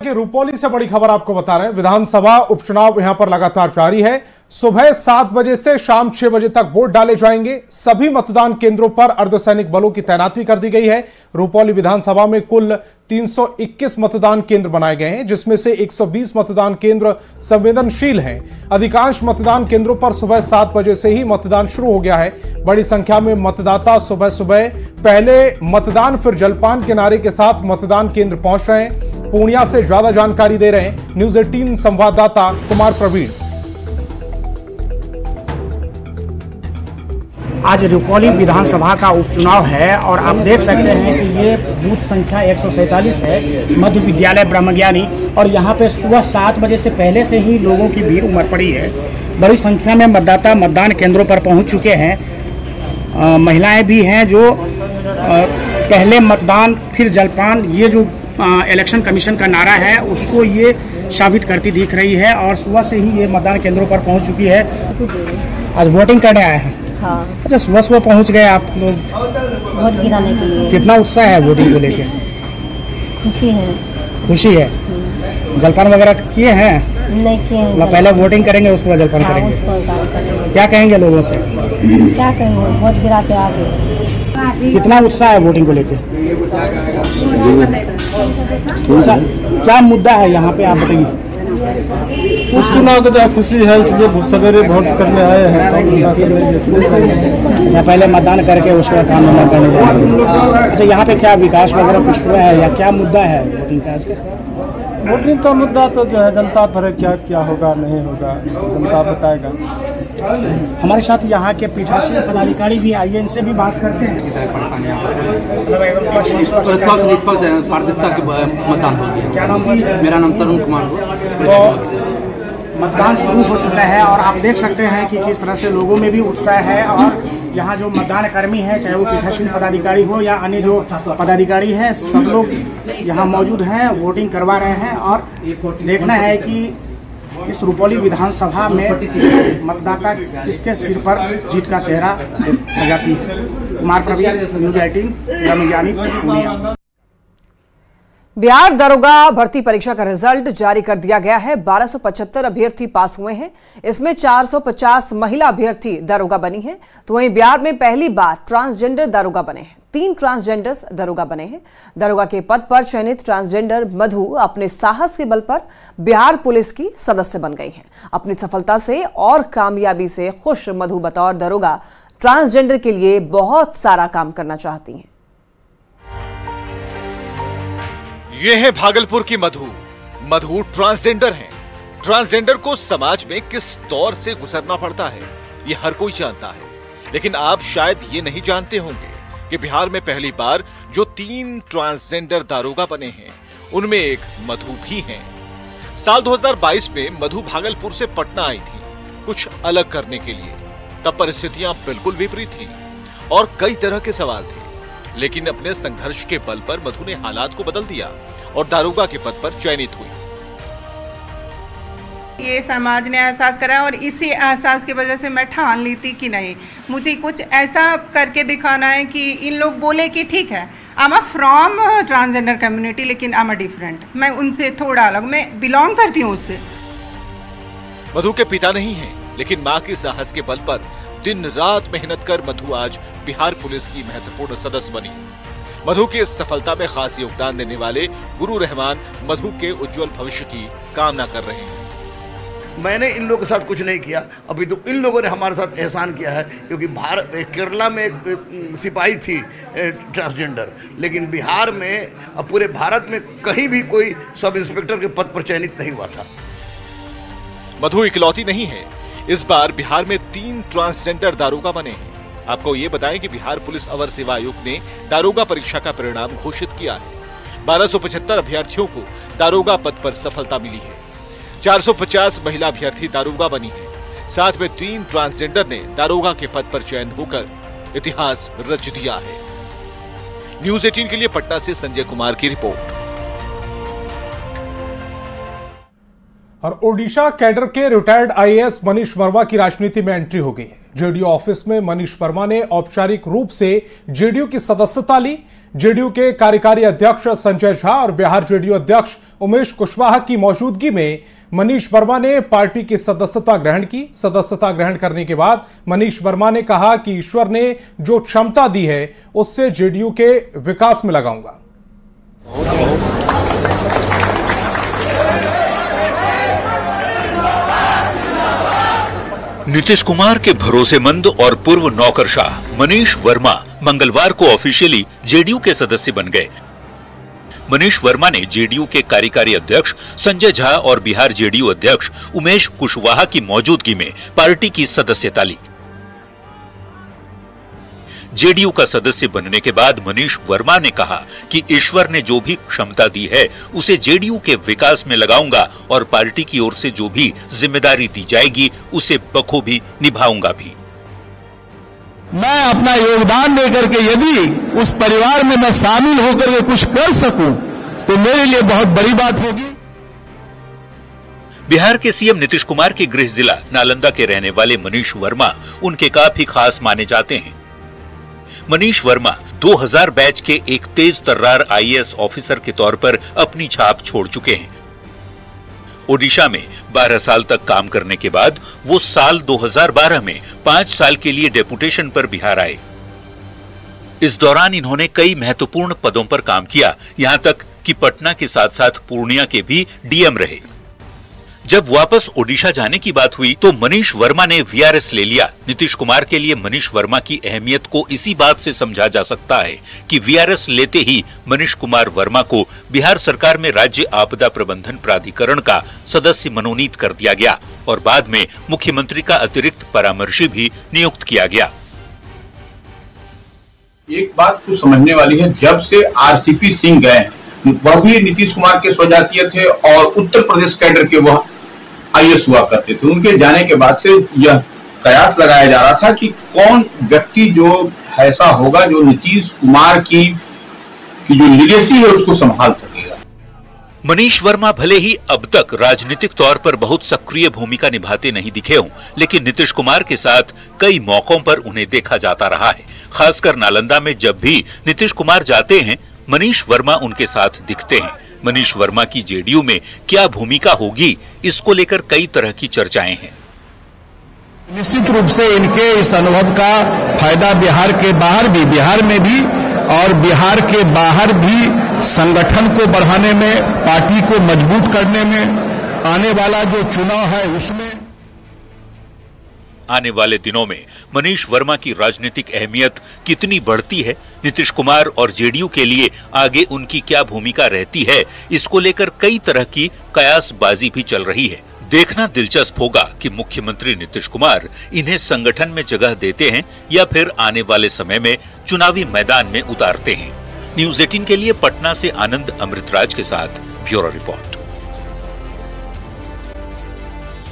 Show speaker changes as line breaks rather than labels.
कि रुपौली से बड़ी खबर आपको बता रहे हैं। विधानसभा उपचुनाव यहां पर लगातार जारी है। सुबह 7 बजे से शाम 6 बजे तक वोट डाले जाएंगे। सभी मतदान केंद्रों पर अर्धसैनिक बलों की तैनाती कर दी गई है। रुपौली विधानसभा में कुल 321 मतदान केंद्र बनाए गए हैं, जिसमें से 120 मतदान केंद्र संवेदनशील हैं। अधिकांश मतदान केंद्रों पर सुबह 7 बजे से ही मतदान शुरू हो गया है। बड़ी संख्या में मतदाता सुबह सुबह पहले मतदान फिर जलपान के नारे के साथ मतदान केंद्र पहुंच रहे हैं। पूर्णिया से ज्यादा जानकारी दे रहे हैं न्यूज़ 18 संवाददाता कुमार प्रवीण।
आज रुपौली विधानसभा का उपचुनाव है और आप देख सकते हैं कि ये बूथ संख्या 147 है, मध्य विद्यालय ब्रह्मज्ञानी। और यहाँ पे सुबह 7 बजे से पहले से ही लोगों की भीड़ उमड़ पड़ी है। बड़ी संख्या में मतदाता मतदान केंद्रों पर पहुँच चुके हैं। महिलाएं भी हैं जो पहले मतदान फिर जलपान, ये जो इलेक्शन कमीशन का नारा है उसको ये साबित करती दिख रही है। और सुबह से ही ये मतदान केंद्रों पर पहुँच चुकी है। आज वोटिंग करने आए हैं।
हाँ।
अच्छा, सुबह सुबह पहुंच गए आप लोग
वोट गिराने के लिए।
कितना उत्साह है वोटिंग को लेके?
खुशी है।
खुशी है। जलपान वगैरह किए हैं?
नहीं किए हैं।
पहले वोटिंग करेंगे उसके बाद जलपान करेंगे। क्या कहेंगे लोगों से?
क्या कहेंगे, वोट गिरा के आ गए।
कितना उत्साह है वोटिंग को लेके? क्या मुद्दा है यहाँ पे, आप बताइए।
चुनाव का तो खुशी है, इसलिए सवेरे वोट करने आए हैं।
अच्छा, पहले मतदान करके उसके बाद काम धंधा करने जाएंगे। अच्छा, यहाँ पे क्या विकास वगैरह कुछ हुआ है या क्या मुद्दा है वोटिंग का?
वोटिंग का मुद्दा तो जो है जनता पर है, क्या क्या होगा नहीं होगा जनता बताएगा।
हमारे साथ यहाँ के पीठासीन पदाधिकारी भी आइए, इनसे भी बात करते हैं।
पारदर्शिता के मतदान हो गया।
क्या नाम है?
मेरा नाम तरुण कुमार।
तो मतदान शुरू हो चुका है और आप देख सकते हैं कि किस तरह से लोगों में भी उत्साह है। और यहाँ जो मतदान कर्मी है, चाहे वो पीठासीन पदाधिकारी हो या अन्य जो पदाधिकारी है, सब लोग यहाँ मौजूद हैं, वोटिंग करवा रहे हैं। और देखना है कि इस रुपौली विधानसभा में मतदाता किसके सिर पर जीत का सेहरा सजाती है। कुमार प्रवीण, न्यूज़ 18 ब्रह्मज्ञानी, पूर्णिया।
बिहार दरोगा भर्ती परीक्षा का रिजल्ट जारी कर दिया गया है। 1275 अभ्यर्थी पास हुए हैं। इसमें 450 महिला अभ्यर्थी दरोगा बनी हैं। तो वहीं बिहार में पहली बार ट्रांसजेंडर दरोगा बने हैं। 3 ट्रांसजेंडर्स दरोगा बने हैं। दरोगा के पद पर चयनित ट्रांसजेंडर मधु अपने साहस के बल पर बिहार पुलिस की सदस्य बन गई हैं। अपनी सफलता से और कामयाबी से खुश मधु बतौर दरोगा ट्रांसजेंडर के लिए बहुत सारा काम करना चाहती हैं।
ये है भागलपुर की मधु। मधु ट्रांसजेंडर हैं। ट्रांसजेंडर को समाज में किस दौर से गुजरना पड़ता है ये हर कोई जानता है, लेकिन आप शायद ये नहीं जानते होंगे कि बिहार में पहली बार जो 3 ट्रांसजेंडर दारोगा बने हैं उनमें एक मधु भी हैं। साल 2022 में मधु भागलपुर से पटना आई थी कुछ अलग करने के लिए। तब परिस्थितियां बिल्कुल विपरीत थी और कई तरह के सवाल थे, लेकिन अपने संघर्ष के बल पर मधु ने हालात को बदल दिया और दारोगा के पद पर चयनित हुई।
ये समाज ने एहसास करा और इसी एहसास की वजह से मैं ठान ली थी कि नहीं, मुझे कुछ ऐसा करके दिखाना है कि इन लोग बोले कि ठीक है, I am from transgender community, लेकिन आई एम डिफरेंट, मैं उनसे थोड़ा अलग, मैं बिलोंग करती हूँ उससे।
मधु के पिता नहीं है, लेकिन माँ के साहस के बल पर दिन रात मेहनत कर मधु आज बिहार पुलिस की महत्वपूर्ण सदस्य बनी। मधु की इस सफलता में खास योगदान देने वाले गुरु रहमान मधु के उज्जवल भविष्य की कामना कर रहे हैं।
मैंने इन लोगों के साथ कुछ नहीं किया, अभी तो इन लोगों ने हमारे साथ एहसान किया है। क्योंकि भारत केरला में एक सिपाही थी ट्रांसजेंडर, लेकिन बिहार में अब पूरे भारत में कहीं भी कोई सब इंस्पेक्टर के पद पर चयनित नहीं हुआ था।
मधु इकलौती नहीं है। इस बार बिहार में 3 ट्रांसजेंडर दारोगा बने हैं। आपको ये बताएं कि बिहार पुलिस अवर सेवा आयोग ने दारोगा परीक्षा का परिणाम घोषित किया है। 1275 अभ्यर्थियों को दारोगा पद पर सफलता मिली है। 450 महिला अभ्यर्थी दारोगा बनी है। साथ में 3 ट्रांसजेंडर ने दारोगा के पद पर चयन होकर इतिहास रच दिया है। न्यूज़ 18 के लिए पटना से संजय कुमार की रिपोर्ट।
और ओडिशा कैडर के रिटायर्ड आईएएस मनीष वर्मा की राजनीति में एंट्री हो गई है। जेडीयू ऑफिस में मनीष वर्मा ने औपचारिक रूप से जेडीयू की सदस्यता ली। जेडीयू के कार्यकारी अध्यक्ष संजय झा और बिहार जेडीयू अध्यक्ष उमेश कुशवाहा की मौजूदगी में मनीष वर्मा ने पार्टी की सदस्यता ग्रहण की। सदस्यता ग्रहण करने के बाद मनीष वर्मा ने कहा कि ईश्वर ने जो क्षमता दी है उससे जेडीयू के विकास में लगाऊंगा।
नीतीश कुमार के भरोसेमंद और पूर्व नौकरशाह मनीष वर्मा मंगलवार को ऑफिशियली जेडीयू के सदस्य बन गए। मनीष वर्मा ने जेडीयू के कार्यकारी अध्यक्ष संजय झा और बिहार जेडीयू अध्यक्ष उमेश कुशवाहा की मौजूदगी में पार्टी की सदस्यता ली। जेडीयू का सदस्य बनने के बाद मनीष वर्मा ने कहा कि ईश्वर ने जो भी क्षमता दी है उसे जेडीयू के विकास में लगाऊंगा और पार्टी की ओर से जो भी जिम्मेदारी दी जाएगी उसे बखूबी निभाऊंगा भी।
मैं अपना योगदान देकर के यदि उस परिवार में मैं शामिल होकर के कुछ कर सकूं तो मेरे लिए बहुत बड़ी बात होगी।
बिहार के सीएम नीतीश कुमार के गृह जिला नालंदा के रहने वाले मनीष वर्मा उनके काफी खास माने जाते हैं। मनीष वर्मा 2000 बैच के एक तेज तर्रार आईएएस ऑफिसर के तौर पर अपनी छाप छोड़ चुके हैं। ओडिशा में 12 साल तक काम करने के बाद वो साल 2012 में 5 साल के लिए डेपुटेशन पर बिहार आए। इस दौरान इन्होंने कई महत्वपूर्ण पदों पर काम किया, यहां तक कि पटना के साथ साथ पूर्णिया के भी डीएम रहे। जब वापस ओडिशा जाने की बात हुई तो मनीष वर्मा ने वीआरएस ले लिया। नीतीश कुमार के लिए मनीष वर्मा की अहमियत को इसी बात से समझा जा सकता है कि वीआरएस लेते ही मनीष कुमार वर्मा को बिहार सरकार में राज्य आपदा प्रबंधन प्राधिकरण का सदस्य मनोनीत कर दिया गया और बाद में मुख्यमंत्री का अतिरिक्त परामर्शी भी नियुक्त किया गया।
एक बात तो समझने वाली है, जब से आरसीपी सिंह गए, वह भी नीतीश कुमार के स्वजातीय थे और उत्तर प्रदेश कैडर के वह आईएएस हुआ करते थे। उनके जाने के बाद से यह कयास लगाया जा रहा था कि कौन व्यक्ति जो ऐसा होगा जो नीतीश कुमार की जो लीगेसी है उसको संभाल सकेगा।
मनीष वर्मा भले ही अब तक राजनीतिक तौर पर बहुत सक्रिय भूमिका निभाते नहीं दिखे हों, लेकिन नीतीश कुमार के साथ कई मौकों पर उन्हें देखा जाता रहा है। खासकर नालंदा में जब भी नीतीश कुमार जाते हैं, मनीष वर्मा उनके साथ दिखते हैं। मनीष वर्मा की जेडीयू में क्या भूमिका होगी, इसको लेकर कई तरह की चर्चाएं हैं।
निश्चित रूप से इनके इस अनुभव का फायदा बिहार के बाहर भी, बिहार में भी और बिहार के बाहर भी संगठन को बढ़ाने में, पार्टी को मजबूत करने में, आने वाला जो चुनाव है उसमें।
आने वाले दिनों में मनीष वर्मा की राजनीतिक अहमियत कितनी बढ़ती है, नीतीश कुमार और जेडीयू के लिए आगे उनकी क्या भूमिका रहती है, इसको लेकर कई तरह की कयासबाजी भी चल रही है। देखना दिलचस्प होगा कि मुख्यमंत्री नीतीश कुमार इन्हें संगठन में जगह देते हैं या फिर आने वाले समय में चुनावी मैदान में उतारते हैं। न्यूज़ 18 के लिए पटना से आनंद अमृतराज के साथ ब्यूरो रिपोर्ट।